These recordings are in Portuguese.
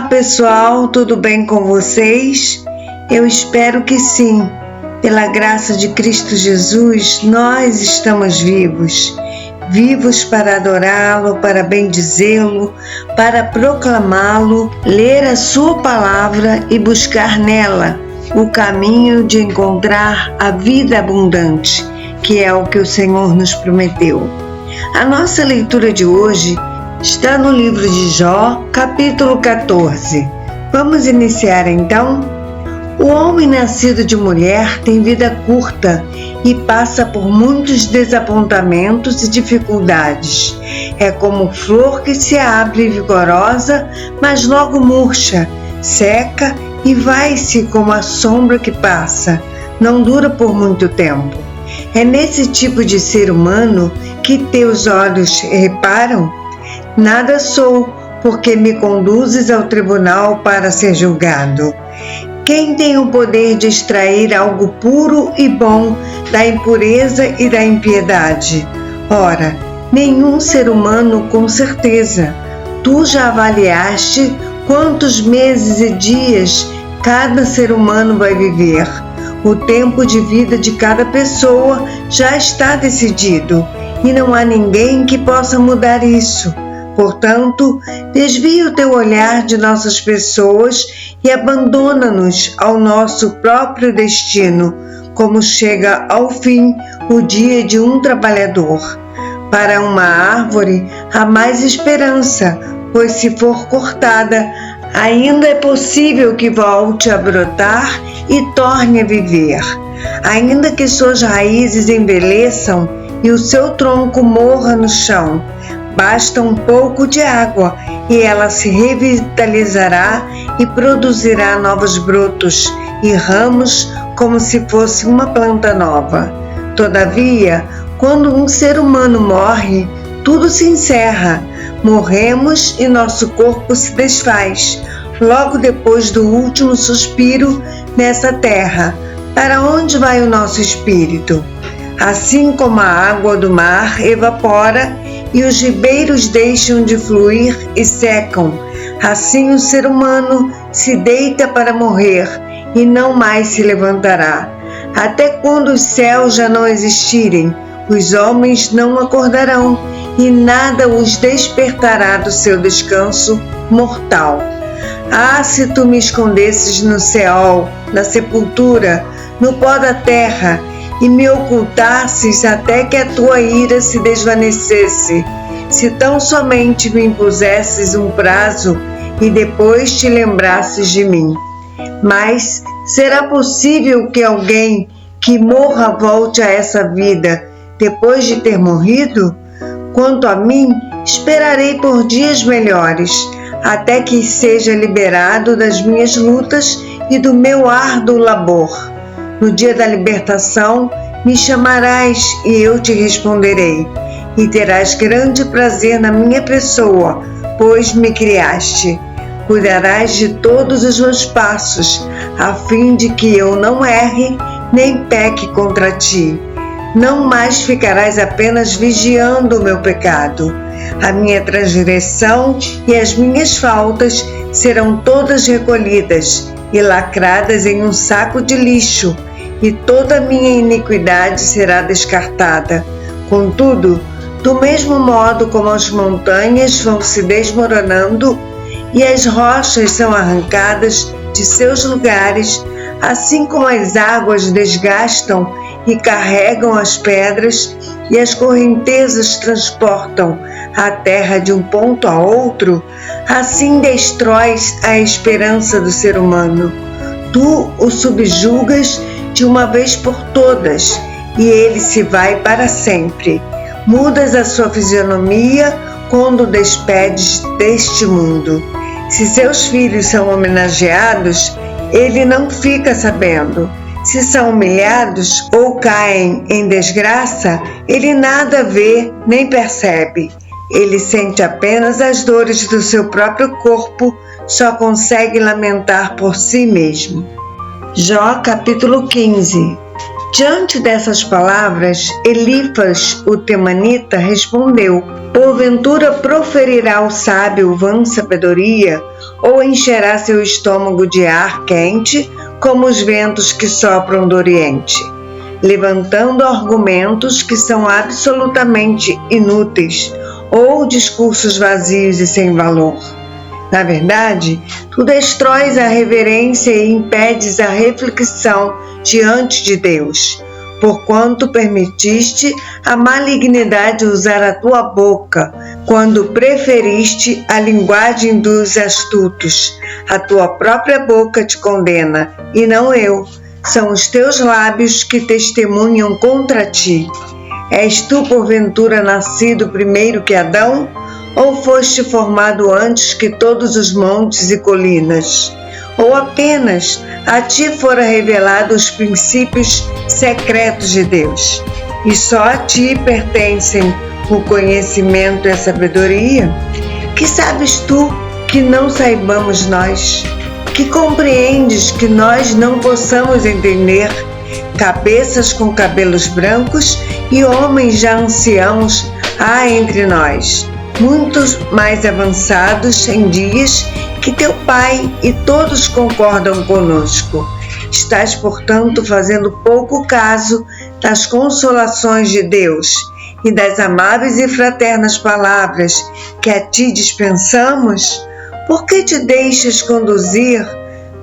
pessoal, tudo bem com vocês? Eu espero que sim. Pela graça de Cristo Jesus, nós estamos vivos. Vivos para adorá-lo, para bendizê-lo, para proclamá-lo, ler a sua palavra e buscar nela o caminho de encontrar a vida abundante, que é o que o Senhor nos prometeu. A nossa leitura de hoje está no livro de Jó, capítulo 14. Vamos iniciar então? O homem nascido de mulher tem vida curta e passa por muitos desapontamentos e dificuldades. É como flor que se abre vigorosa, mas logo murcha, seca e vai-se como a sombra que passa, não dura por muito tempo. É nesse tipo de ser humano que teus olhos reparam? Nada sou, porque me conduzes ao tribunal para ser julgado. Quem tem o poder de extrair algo puro e bom da impureza e da impiedade? Ora, nenhum ser humano com certeza. Tu já avaliaste quantos meses e dias cada ser humano vai viver. O tempo de vida de cada pessoa já está decidido e não há ninguém que possa mudar isso. Portanto, desvia o teu olhar de nossas pessoas e abandona-nos ao nosso próprio destino, como chega ao fim o dia de um trabalhador. Para uma árvore há mais esperança, pois se for cortada, ainda é possível que volte a brotar e torne a viver. Ainda que suas raízes envelheçam e o seu tronco morra no chão, basta um pouco de água e ela se revitalizará e produzirá novos brotos e ramos como se fosse uma planta nova. Todavia, quando um ser humano morre, tudo se encerra. Morremos e nosso corpo se desfaz. Logo depois do último suspiro nessa terra, para onde vai o nosso espírito? Assim como a água do mar evapora e os ribeiros deixam de fluir e secam, assim o ser humano se deita para morrer e não mais se levantará. Até quando os céus já não existirem, os homens não acordarão e nada os despertará do seu descanso mortal. Ah, se tu me escondesses no Seol, na sepultura, no pó da terra, e me ocultasses até que a tua ira se desvanecesse, se tão somente me impusesses um prazo e depois te lembrasses de mim. Mas será possível que alguém que morra volte a essa vida depois de ter morrido? Quanto a mim, esperarei por dias melhores, até que seja liberado das minhas lutas e do meu árduo labor. No dia da libertação, me chamarás e eu te responderei, e terás grande prazer na minha pessoa, pois me criaste. Cuidarás de todos os meus passos, a fim de que eu não erre nem peque contra ti. Não mais ficarás apenas vigiando o meu pecado. A minha transgressão e as minhas faltas serão todas recolhidas e lacradas em um saco de lixo, e toda a minha iniquidade será descartada. Contudo, do mesmo modo como as montanhas vão se desmoronando e as rochas são arrancadas de seus lugares, assim como as águas desgastam e carregam as pedras e as correntezas transportam a terra de um ponto a outro, assim destróis a esperança do ser humano. Tu o subjugas de uma vez por todas, e ele se vai para sempre. Mudas a sua fisionomia quando o despedes deste mundo. Se seus filhos são homenageados, ele não fica sabendo. Se são humilhados ou caem em desgraça, ele nada vê nem percebe. Ele sente apenas as dores do seu próprio corpo, só consegue lamentar por si mesmo. Jó capítulo 15. Diante dessas palavras, Elifas, o temanita, respondeu: Porventura proferirá o sábio vã sabedoria, ou encherá seu estômago de ar quente, como os ventos que sopram do Oriente, levantando argumentos que são absolutamente inúteis, ou discursos vazios e sem valor. Na verdade, tu destróis a reverência e impedes a reflexão diante de Deus, porquanto permitiste a malignidade usar a tua boca, quando preferiste a linguagem dos astutos. A tua própria boca te condena, e não eu. São os teus lábios que testemunham contra ti. És tu, porventura, nascido primeiro que Adão? Ou foste formado antes que todos os montes e colinas? Ou apenas a ti fora revelado os princípios secretos de Deus, e só a ti pertencem o conhecimento e a sabedoria? Que sabes tu que não saibamos nós? Que compreendes que nós não possamos entender? Cabeças com cabelos brancos e homens já anciãos há entre nós, muitos mais avançados em dias que teu pai, e todos concordam conosco. Estás, portanto, fazendo pouco caso das consolações de Deus e das amáveis e fraternas palavras que a ti dispensamos? Por que te deixas conduzir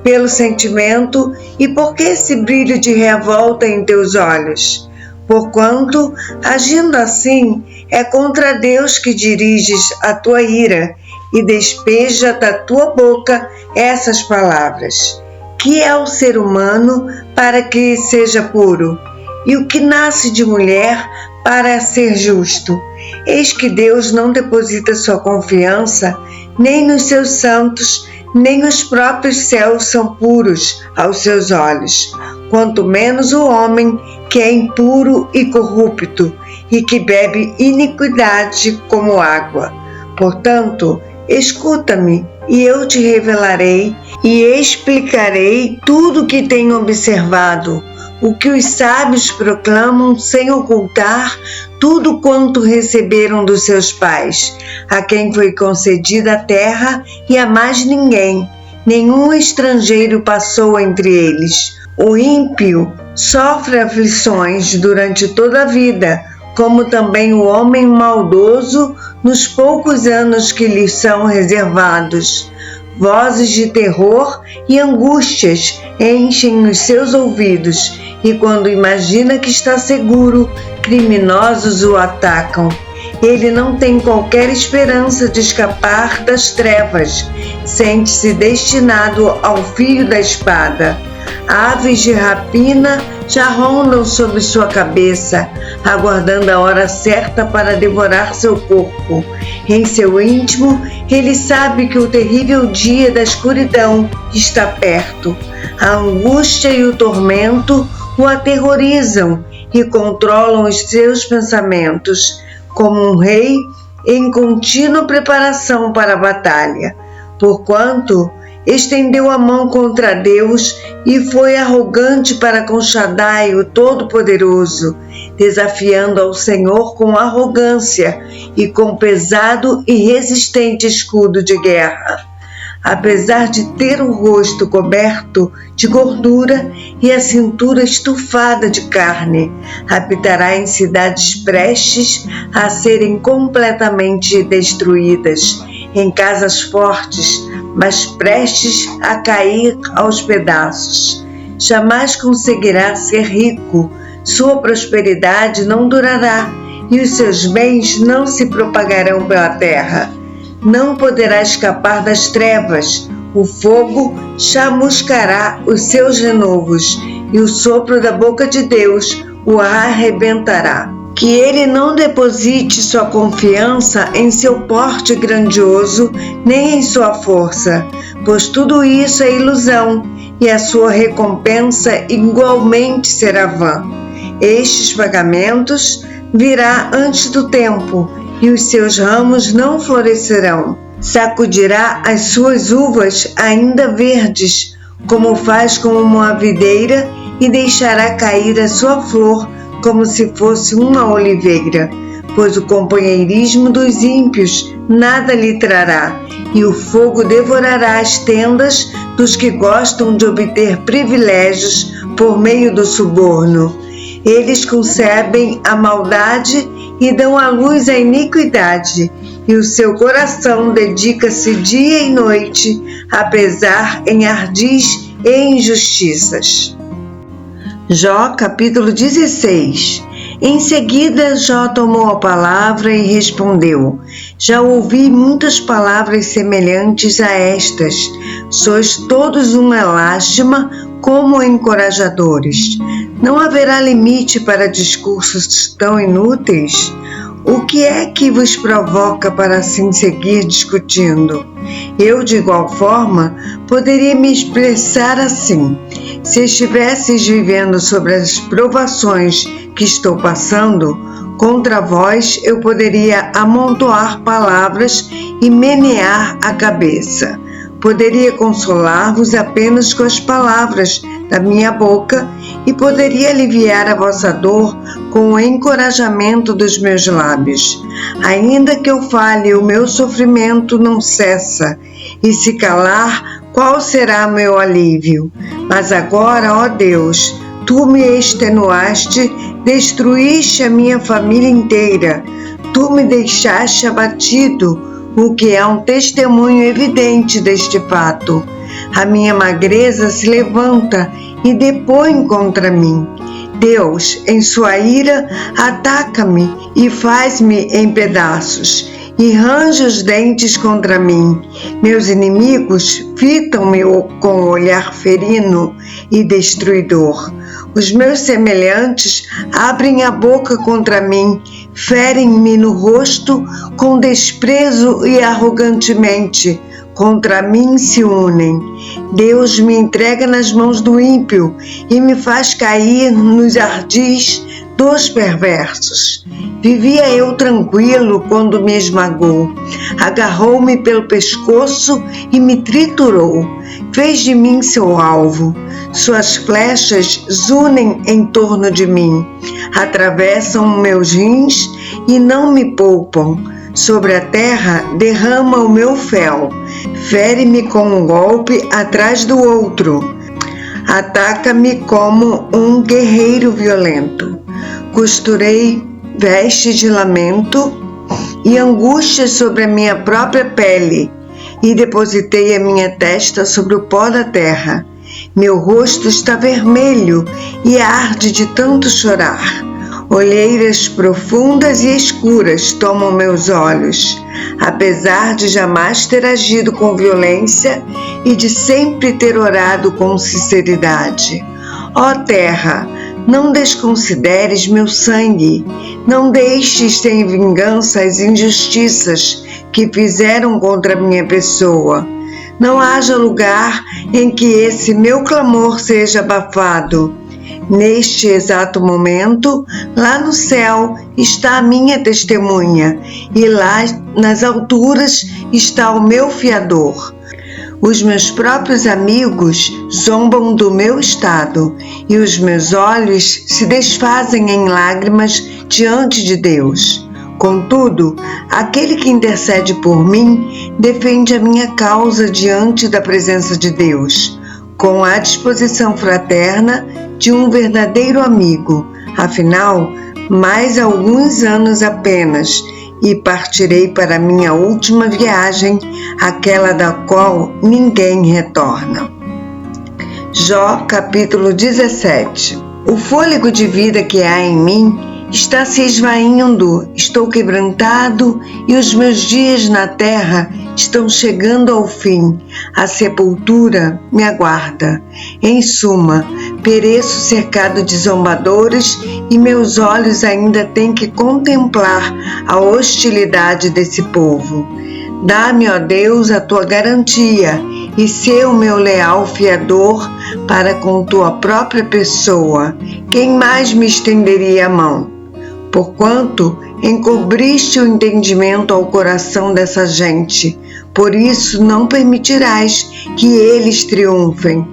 pelo sentimento e por que esse brilho de revolta em teus olhos? Porquanto, agindo assim, é contra Deus que diriges a tua ira e despeja da tua boca essas palavras. Que é o ser humano para que seja puro, e o que nasce de mulher para ser justo? Eis que Deus não deposita sua confiança nem nos seus santos, nem os próprios céus são puros aos seus olhos, quanto menos o homem que é impuro e corrupto, e que bebe iniquidade como água. Portanto, escuta-me, e eu te revelarei e explicarei tudo o que tenho observado, o que os sábios proclamam sem ocultar, tudo quanto receberam dos seus pais, a quem foi concedida a terra e a mais ninguém. Nenhum estrangeiro passou entre eles. O ímpio sofre aflições durante toda a vida, como também o homem maldoso nos poucos anos que lhe são reservados. Vozes de terror e angústias enchem os seus ouvidos, e quando imagina que está seguro, criminosos o atacam. Ele não tem qualquer esperança de escapar das trevas, sente-se destinado ao fio da espada. Aves de rapina já rondam sobre sua cabeça, aguardando a hora certa para devorar seu corpo. Em seu íntimo, ele sabe que o terrível dia da escuridão está perto. A angústia e o tormento o aterrorizam e controlam os seus pensamentos, como um rei em contínua preparação para a batalha. Porquanto estendeu a mão contra Deus e foi arrogante para com Shaddai, o Todo-Poderoso, desafiando ao Senhor com arrogância e com pesado e resistente escudo de guerra. Apesar de ter o rosto coberto de gordura e a cintura estufada de carne, habitará em cidades prestes a serem completamente destruídas, em casas fortes, mas prestes a cair aos pedaços. Jamais conseguirá ser rico, sua prosperidade não durará e os seus bens não se propagarão pela terra. Não poderá escapar das trevas, o fogo chamuscará os seus renovos e o sopro da boca de Deus o arrebentará. Que ele não deposite sua confiança em seu porte grandioso, nem em sua força, pois tudo isso é ilusão, e a sua recompensa igualmente será vã. Estes pagamentos virá antes do tempo, e os seus ramos não florescerão. Sacudirá as suas uvas ainda verdes, como faz com uma videira, e deixará cair a sua flor como se fosse uma oliveira. pois o companheirismo dos ímpios nada lhe trará, e o fogo devorará as tendas dos que gostam de obter privilégios por meio do suborno. Eles concebem a maldade e dão à luz a iniquidade, e o seu coração dedica-se dia e noite a pesar em ardis e injustiças. Jó, capítulo 16. Em seguida, Jó tomou a palavra e respondeu: Já ouvi muitas palavras semelhantes a estas. Sois todos uma lástima, como encorajadores. Não haverá limite para discursos tão inúteis? O que é que vos provoca para assim seguir discutindo? Eu, de igual forma, poderia me expressar assim: se estivesseis vivendo sobre as provações que estou passando, contra vós eu poderia amontoar palavras e menear a cabeça. Poderia consolar-vos apenas com as palavras da minha boca e poderia aliviar a vossa dor com o encorajamento dos meus lábios. Ainda que eu fale, o meu sofrimento não cessa, e se calar, qual será meu alívio? Mas agora, ó Deus, tu me extenuaste, destruíste a minha família inteira, tu me deixaste abatido, o que é um testemunho evidente deste fato. A minha magreza se levanta e depõe contra mim. Deus, em sua ira, ataca-me e faz-me em pedaços, e range os dentes contra mim. Meus inimigos fitam-me com o olhar ferino e destruidor. Os meus semelhantes abrem a boca contra mim, ferem-me no rosto com desprezo e arrogantemente. Contra mim se unem. Deus me entrega nas mãos do ímpio e me faz cair nos ardis dos perversos. Vivia eu tranquilo quando me esmagou. Agarrou-me pelo pescoço e me triturou. Fez de mim seu alvo. Suas flechas zunem em torno de mim. Atravessam meus rins e não me poupam. Sobre a terra derrama o meu fel. Fere-me com um golpe atrás do outro. Ataca-me como um guerreiro violento. Costurei vestes de lamento e angústia sobre a minha própria pele, e depositei a minha testa sobre o pó da terra. Meu rosto está vermelho e arde de tanto chorar. Olheiras profundas e escuras tomam meus olhos, apesar de jamais ter agido com violência e de sempre ter orado com sinceridade. Ó terra, não desconsideres meu sangue, não deixes sem vingança as injustiças que fizeram contra minha pessoa. Não haja lugar em que esse meu clamor seja abafado. Neste exato momento, lá no céu está a minha testemunha, e lá nas alturas está o meu fiador. Os meus próprios amigos zombam do meu estado, e os meus olhos se desfazem em lágrimas diante de Deus. Contudo, aquele que intercede por mim defende a minha causa diante da presença de Deus, com a disposição fraterna de um verdadeiro amigo. Afinal, mais alguns anos apenas, e partirei para minha última viagem, aquela da qual ninguém retorna. Jó, capítulo 17. O fôlego de vida que há em mim está se esvaindo, estou quebrantado e os meus dias na terra estão chegando ao fim. A sepultura me aguarda. Em suma, pereço cercado de zombadores e meus olhos ainda têm que contemplar a hostilidade desse povo. Dá-me, ó Deus, a tua garantia e sê o meu leal fiador para com tua própria pessoa. Quem mais me estenderia a mão? Porquanto encobriste o entendimento ao coração dessa gente, por isso não permitirás que eles triunfem.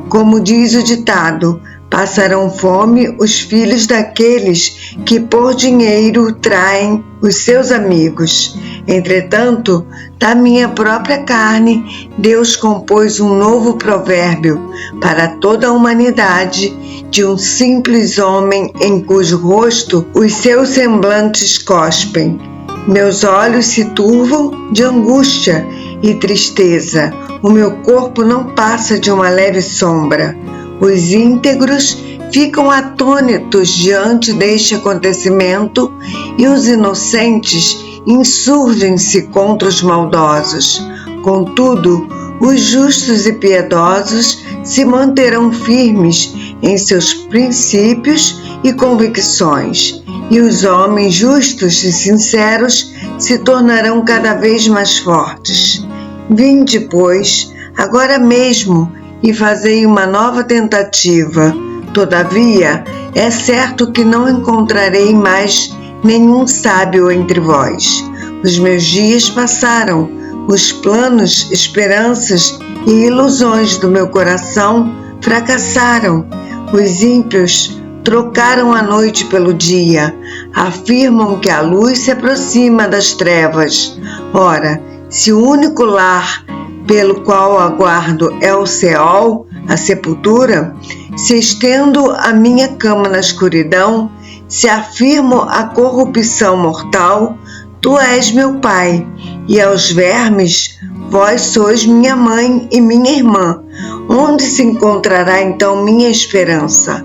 Como diz o ditado, Passarão fome os filhos daqueles que por dinheiro traem os seus amigos. Entretanto, da minha própria carne, Deus compôs um novo provérbio para toda a humanidade, de um simples homem em cujo rosto os seus semblantes cospem. Meus olhos se turvam de angústia e tristeza. O meu corpo não passa de uma leve sombra. Os íntegros ficam atônitos diante deste acontecimento e os inocentes insurgem-se contra os maldosos. Contudo, os justos e piedosos se manterão firmes em seus princípios e convicções, e os homens justos e sinceros se tornarão cada vez mais fortes. Vinde, pois, agora mesmo, e fazei uma nova tentativa. Todavia, é certo que não encontrarei mais nenhum sábio entre vós. Os meus dias passaram, os planos, esperanças e ilusões do meu coração fracassaram. Os ímpios trocaram a noite pelo dia, afirmam que a luz se aproxima das trevas. Ora, se o único lar pelo qual aguardo é o Seol, a sepultura, se estendo a minha cama na escuridão, se afirmo a corrupção mortal, tu és meu pai, e aos vermes, vós sois minha mãe e minha irmã. Onde se encontrará então minha esperança?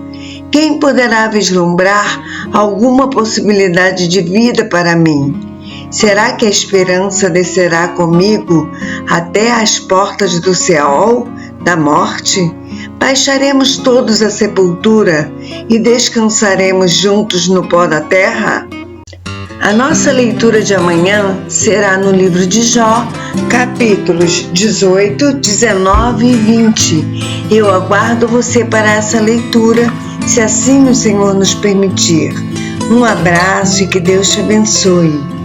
Quem poderá vislumbrar alguma possibilidade de vida para mim? Será que a esperança descerá comigo até as portas do Seol, da morte? Baixaremos todos à sepultura e descansaremos juntos no pó da terra? A nossa leitura de amanhã será no livro de Jó, capítulos 18, 19 e 20. Eu aguardo você para essa leitura, se assim o Senhor nos permitir. Um abraço e que Deus te abençoe.